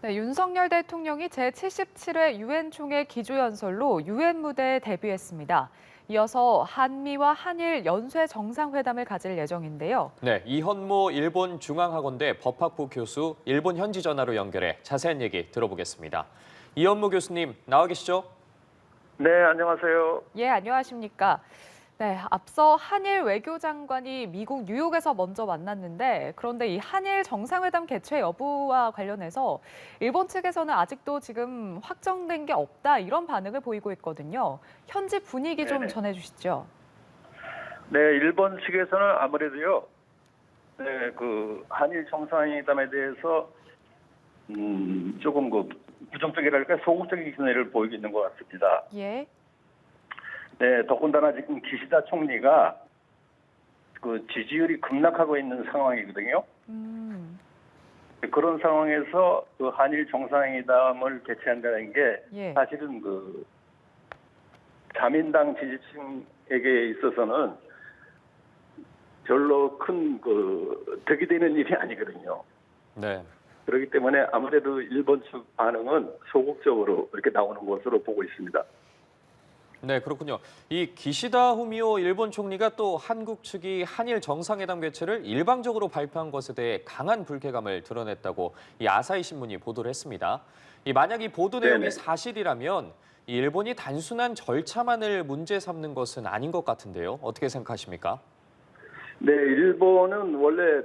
네, 윤석열 대통령이 제77회 유엔 총회 기조연설로 유엔 무대에 데뷔했습니다. 이어서 한미와 한일 연쇄 정상회담을 가질 예정인데요. 네, 이현모 일본 중앙학원대 법학부 교수 일본 현지 전화로 연결해 자세한 얘기 들어보겠습니다. 이현모 교수님 나와 계시죠? 네, 안녕하세요. 예, 안녕하십니까? 네, 앞서 한일 외교장관이 미국 뉴욕에서 먼저 만났는데 그런데 이 한일 정상회담 개최 여부와 관련해서 일본 측에서는 아직도 지금 확정된 게 없다 이런 반응을 보이고 있거든요. 현지 분위기 좀 네네. 전해주시죠. 네, 일본 측에서는 아무래도요, 네, 한일 정상회담에 대해서 조금 부정적이랄까 소극적인 기세를 보이고 있는 것 같습니다. 예. 네, 더군다나 지금 기시다 총리가 지지율이 급락하고 있는 상황이거든요. 음, 그런 상황에서 한일 정상회담을 개최한다는 게 예. 사실은 자민당 지지층에게 있어서는 별로 큰 득이 되는 일이 아니거든요. 네. 그렇기 때문에 아무래도 일본 측 반응은 소극적으로 이렇게 나오는 것으로 보고 있습니다. 네, 그렇군요. 이 기시다 후미오 일본 총리가 또 한국 측이 한일 정상회담 개최를 일방적으로 발표한 것에 대해 강한 불쾌감을 드러냈다고 이 아사히 신문이 보도를 했습니다. 만약 이 보도 내용이 네네. 사실이라면 이 일본이 단순한 절차만을 문제 삼는 것은 아닌 것 같은데요. 어떻게 생각하십니까? 네, 일본은 원래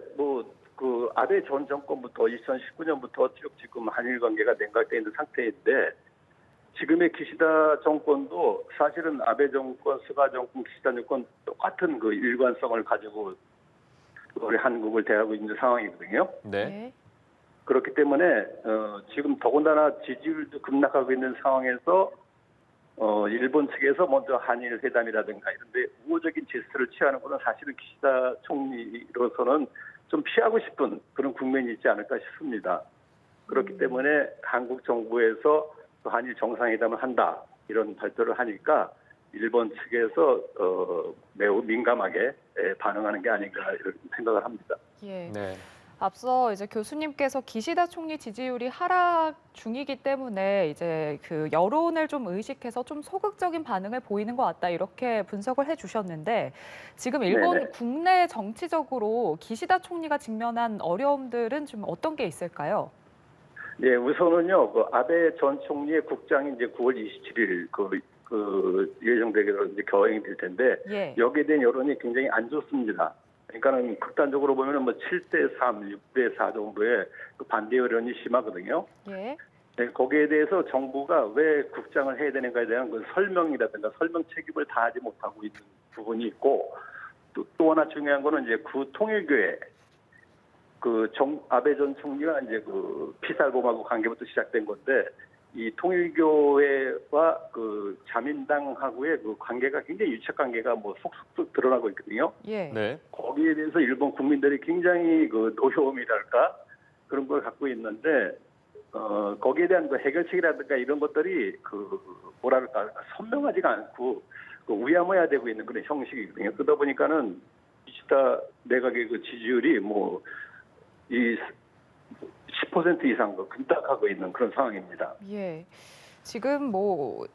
아베 전 정권부터 2019년부터 쭉 지금 한일 관계가 냉각되어 있는 상태인데 지금의 기시다 정권도 사실은 아베 정권, 스가 정권, 기시다 정권 똑같은 일관성을 가지고 우리 한국을 대하고 있는 상황이거든요. 네. 예. 그렇기 때문에 지금 더군다나 지지율도 급락하고 있는 상황에서 일본 측에서 먼저 한일 회담이라든가 이런데 우호적인 제스처를 취하는 것은 사실은 기시다 총리로서는 좀 피하고 싶은 그런 국면이 있지 않을까 싶습니다. 그렇기 때문에 한국 정부에서 한일 정상회담을 한다 이런 발표를 하니까 일본 측에서 매우 민감하게 반응하는 게 아닌가 이런 생각을 합니다. 예. 네. 앞서 이제 교수님께서 기시다 총리 지지율이 하락 중이기 때문에 이제 그 여론을 좀 의식해서 좀 소극적인 반응을 보이는 것 같다 이렇게 분석을 해주셨는데 지금 일본 네네. 국내 정치적으로 기시다 총리가 직면한 어려움들은 좀 어떤 게 있을까요? 예, 우선은요, 아베 전 총리의 국장이 이제 9월 27일 예정되기로 이제 겨행이 될 텐데 예. 여기에 대한 여론이 굉장히 안 좋습니다. 그러니까는 극단적으로 보면은 7대3, 6대4 정도의 반대 여론이 심하거든요. 예. 네, 거기에 대해서 정부가 왜 국장을 해야 되는가에 대한 설명이라든가 설명 책임을 다하지 못하고 있는 부분이 있고 또 하나 중요한 거는 이제 구통일교회 아베 전 총리가 이제 피살범하고 관계부터 시작된 건데 이 통일교회와 자민당하고의 관계가 굉장히 유착 관계가 속속 드러나고 있거든요. 예. 네. 거기에 대해서 일본 국민들이 굉장히 노여움이랄까 그런 걸 갖고 있는데 거기에 대한 해결책이라든가 이런 것들이 뭐랄까 선명하지가 않고 우야무야 되고 있는 그런 형식이거든요. 그러다 보니까는 기시다 내각의 지지율이 이 10% 이상 급락하고 있는 그런 상황입니다. 예. 지금 뭐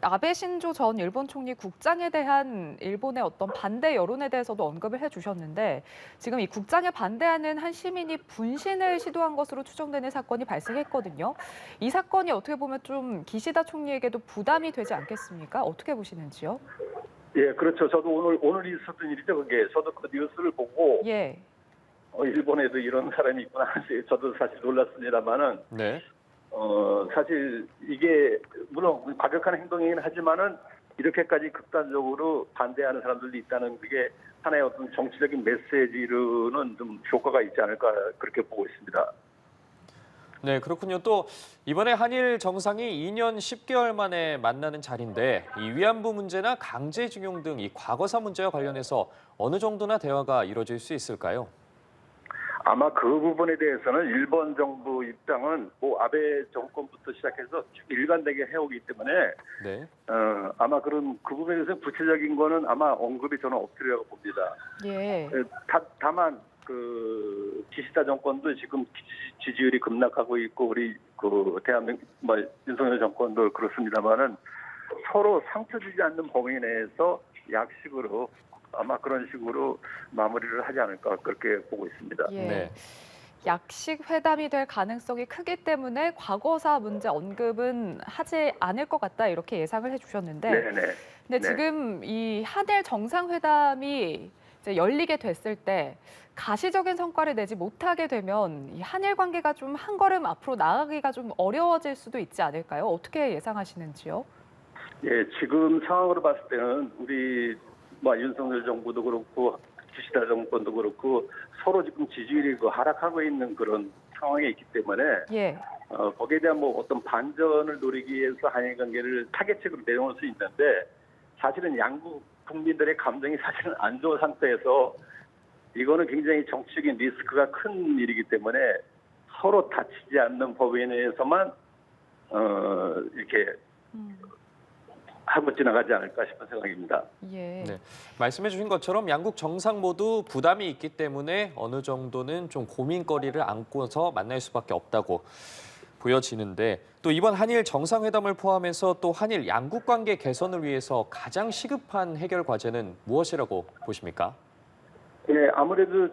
아베 신조 전 일본 총리 국장에 대한 일본의 어떤 반대 여론에 대해서도 언급을 해주셨는데 지금 이 국장에 반대하는 한 시민이 분신을 시도한 것으로 추정되는 사건이 발생했거든요. 이 사건이 어떻게 보면 좀 기시다 총리에게도 부담이 되지 않겠습니까? 어떻게 보시는지요? 예, 그렇죠. 저도 오늘 있었던 일이죠. 그게 저도 그 뉴스를 보고 예. 일본에도 이런 사람이 있구나. 저도 사실 놀랐습니다만은 네. 사실 이게 물론 과격한 행동이긴 하지만은 이렇게까지 극단적으로 반대하는 사람들도 있다는 그게 하나의 어떤 정치적인 메시지로는 좀 효과가 있지 않을까 그렇게 보고 있습니다. 네, 그렇군요. 또 이번에 한일 정상이 2년 10개월 만에 만나는 자리인데 이 위안부 문제나 강제징용 등 이 과거사 문제와 관련해서 어느 정도나 대화가 이루어질 수 있을까요? 아마 그 부분에 대해서는 일본 정부 입장은 아베 정권부터 시작해서 쭉 일관되게 해오기 때문에 네. 아마 그 부분에 대해서 구체적인 거는 아마 언급이 저는 없으리라고 봅니다. 예. 다만 그 기시다 정권도 지금 지지율이 급락하고 있고 우리 그 대한민국 윤석열 정권도 그렇습니다만은 서로 상처 주지 않는 범위 내에서 약식으로 아마 그런 식으로 마무리를 하지 않을까 그렇게 보고 있습니다. 예. 네. 약식 회담이 될 가능성이 크기 때문에 과거사 문제 언급은 하지 않을 것 같다 이렇게 예상을 해주셨는데, 네네. 근데 네. 지금 이 한일 정상회담이 이제 열리게 됐을 때 가시적인 성과를 내지 못하게 되면 이 한일 관계가 좀 한 걸음 앞으로 나아가기가 좀 어려워질 수도 있지 않을까요? 어떻게 예상하시는지요? 예, 지금 상황으로 봤을 때는 우리 윤석열 정부도 그렇고 기시다 정권도 그렇고 서로 지금 지지율이 하락하고 있는 그런 상황에 있기 때문에 예. 거기에 대한 어떤 반전을 노리기 위해서 한일 관계를 타겟책으로 내놓을 수 있는데 사실은 양국 국민들의 감정이 사실은 안 좋은 상태에서 이거는 굉장히 정치적인 리스크가 큰 일이기 때문에 서로 다치지 않는 법에 내에서만 이렇게 하고 지나가지 않을까 싶은 생각입니다. 예. 네. 말씀해 주신 것처럼 양국 정상 모두 부담이 있기 때문에 어느 정도는 좀 고민거리를 안고서 만날 수밖에 없다고 보여지는데, 또 이번 한일 정상회담을 포함해서 또 한일 양국 관계 개선을 위해서 가장 시급한 해결 과제는 무엇이라고 보십니까? 예, 아무래도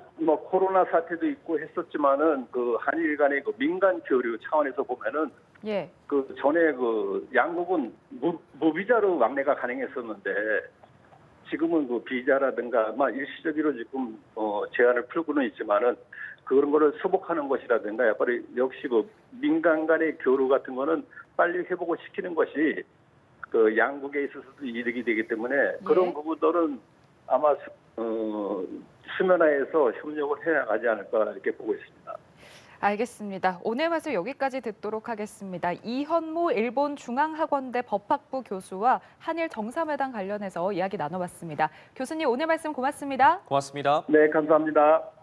코로나 사태도 있고 했었지만은 그 한일 간의 그 민간 교류 차원에서 보면은 예. 그 전에 그 양국은 무비자로 왕래가 가능했었는데 지금은 그 비자라든가 일시적으로 지금 제한을 풀고는 있지만은 그런 거를 수복하는 것이라든가 역시 그 민간 간의 교류 같은 거는 빨리 회복을 시키는 것이 그 양국에 있어서도 이득이 되기 때문에 그런 부분들은 아마 수면화에서 협력을 해나가지 않을까 이렇게 보고 있습니다. 알겠습니다. 오늘 말씀 여기까지 듣도록 하겠습니다. 이현모 일본 중앙학원대 법학부 교수와 한일 정상회담 관련해서 이야기 나눠봤습니다. 교수님 오늘 말씀 고맙습니다. 고맙습니다. 네, 감사합니다.